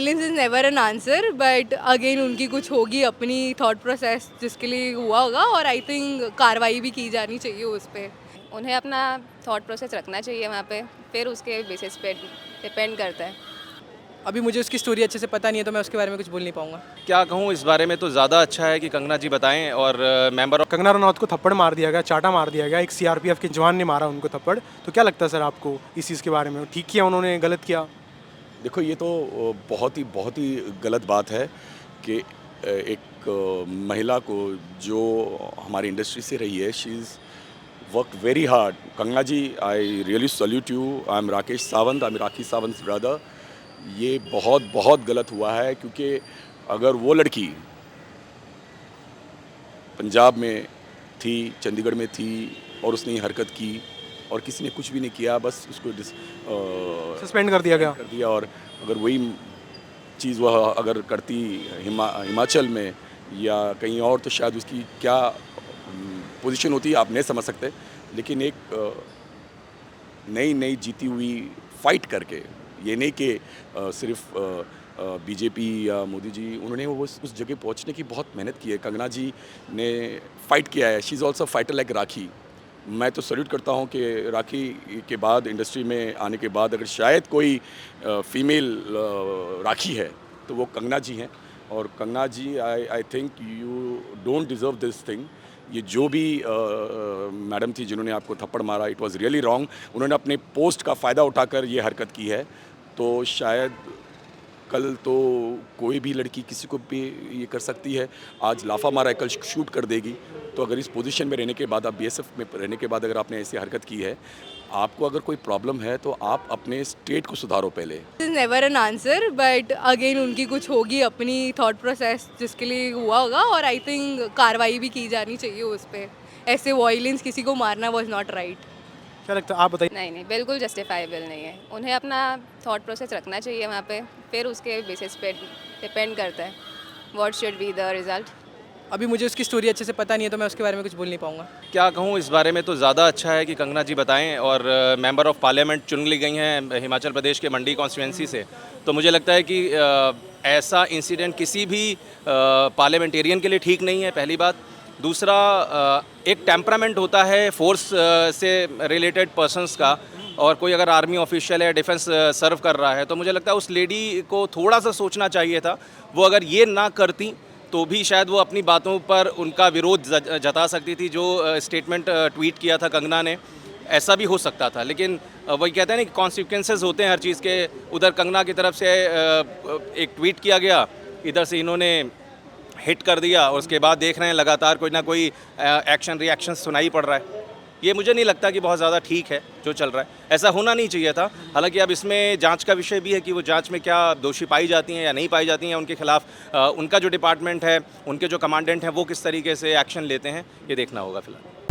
Violence is never an answer, but again उनकी कुछ होगी अपनी थॉट प्रोसेस जिसके लिए हुआ होगा, और आई थिंक कार्रवाई भी की जानी चाहिए उस पर। उन्हें अपना थॉट प्रोसेस रखना चाहिए वहाँ पे, फिर उसके बेसिस पे डिपेंड करता है। अभी मुझे उसकी स्टोरी अच्छे से पता नहीं है तो मैं उसके बारे में कुछ बोल नहीं पाऊंगा। क्या कहूँ इस बारे में, तो ज़्यादा अच्छा है कि कंगना जी बताएं। और मेंबर ऑफ कंगना रनौत को थप्पड़ मार दिया गया, चाटा मार दिया गया, एक सीआरपीएफ के जवान ने मारा उनको थप्पड़। तो क्या लगता है सर आपको इस चीज़ के बारे में, ठीक किया उन्होंने, गलत किया? देखो, ये तो बहुत ही गलत बात है कि एक महिला को जो हमारी इंडस्ट्री से रही है, she is work very hard. Kangana ji, I really salute you. I am Rakesh Sawant, I am Rakhi Sawant brother. ये बहुत गलत हुआ है, क्योंकि अगर वो लड़की पंजाब में थी, चंडीगढ़ में थी, और उसने ये हरकत की और किसी ने कुछ भी नहीं किया, बस उसको सस्पेंड कर दिया गया। और अगर वही चीज़ वह अगर करती हिमाचल में या कहीं और, तो शायद उसकी क्या पोजीशन होती है आप नहीं समझ सकते। लेकिन एक नई जीती हुई फाइट करके, ये नहीं कि सिर्फ बीजेपी या मोदी जी, उन्होंने उस जगह पहुंचने की बहुत मेहनत की है। कंगना जी ने फाइट किया है। She is also fighter like Rakhi. मैं तो सल्यूट करता हूं कि राखी के बाद, इंडस्ट्री में आने के बाद, अगर शायद कोई फीमेल राखी है तो वो कंगना जी हैं। और Kangana ji, I think you don't deserve this thing. ये जो भी मैडम थी जिन्होंने आपको थप्पड़ मारा, इट वाज रियली रॉन्ग। उन्होंने अपने पोस्ट का फ़ायदा उठाकर ये हरकत की है। तो शायद कल तो कोई भी लड़की किसी को भी ये कर सकती है। आज लाफा मारा है, कल शूट कर देगी। तो अगर इस पोजीशन में रहने के बाद, आप बीएसएफ में रहने के बाद अगर आपने ऐसी हरकत की है, आपको अगर कोई प्रॉब्लम है तो आप अपने स्टेट को सुधारो पहले। Is never an answer, but again उनकी कुछ होगी अपनी थॉट प्रोसेस जिसके लिए हुआ होगा, और आई थिंक कार्रवाई भी की जानी चाहिए उस पर। ऐसे वायलेंस किसी को मारना वॉज नॉट राइट। क्या लगता है, आप बताइए? नहीं, बिल्कुल जस्टिफाइबल नहीं है। उन्हें अपना थॉट प्रोसेस रखना चाहिए वहाँ पे, फिर उसके बेसिस पे डिपेंड करता है what should be the result. अभी मुझे उसकी स्टोरी अच्छे से पता नहीं है तो मैं उसके बारे में कुछ बोल नहीं पाऊंगा। क्या कहूँ इस बारे में, तो ज़्यादा अच्छा है कि कंगना जी बताएं। और मेंबर ऑफ पार्लियामेंट चुन ली गई हैं हिमाचल प्रदेश के मंडी कॉन्स्टिट्यूंसी से। तो मुझे लगता है कि ऐसा इंसिडेंट किसी भी पार्लियामेंटेरियन के लिए ठीक नहीं है, पहली बात। दूसरा, एक टेम्परामेंट होता है फोर्स से रिलेटेड पर्सन्स का, और कोई अगर आर्मी ऑफिशियल है, डिफेंस सर्व कर रहा है, तो मुझे लगता है उस लेडी को थोड़ा सा सोचना चाहिए था। वो अगर ये ना करती तो भी शायद वो अपनी बातों पर उनका विरोध जता सकती थी। जो स्टेटमेंट ट्वीट किया था कंगना ने, ऐसा भी हो सकता था। लेकिन वही कहते हैं ना कि कॉन्सिक्वेंसेस होते हैं हर चीज़ के। उधर कंगना की तरफ से एक ट्वीट किया गया, इधर से इन्होंने हिट कर दिया, और उसके बाद देख रहे हैं लगातार कोई ना कोई एक्शन रिएक्शन सुनाई पड़ रहा है। ये मुझे नहीं लगता कि बहुत ज़्यादा ठीक है जो चल रहा है। ऐसा होना नहीं चाहिए था। हालांकि अब इसमें जांच का विषय भी है कि वो जांच में क्या दोषी पाई जाती हैं या नहीं पाई जाती हैं उनके खिलाफ। उनका जो डिपार्टमेंट है, उनके जो कमांडेंट हैं, वो किस तरीके से एक्शन लेते हैं, ये देखना होगा फिलहाल।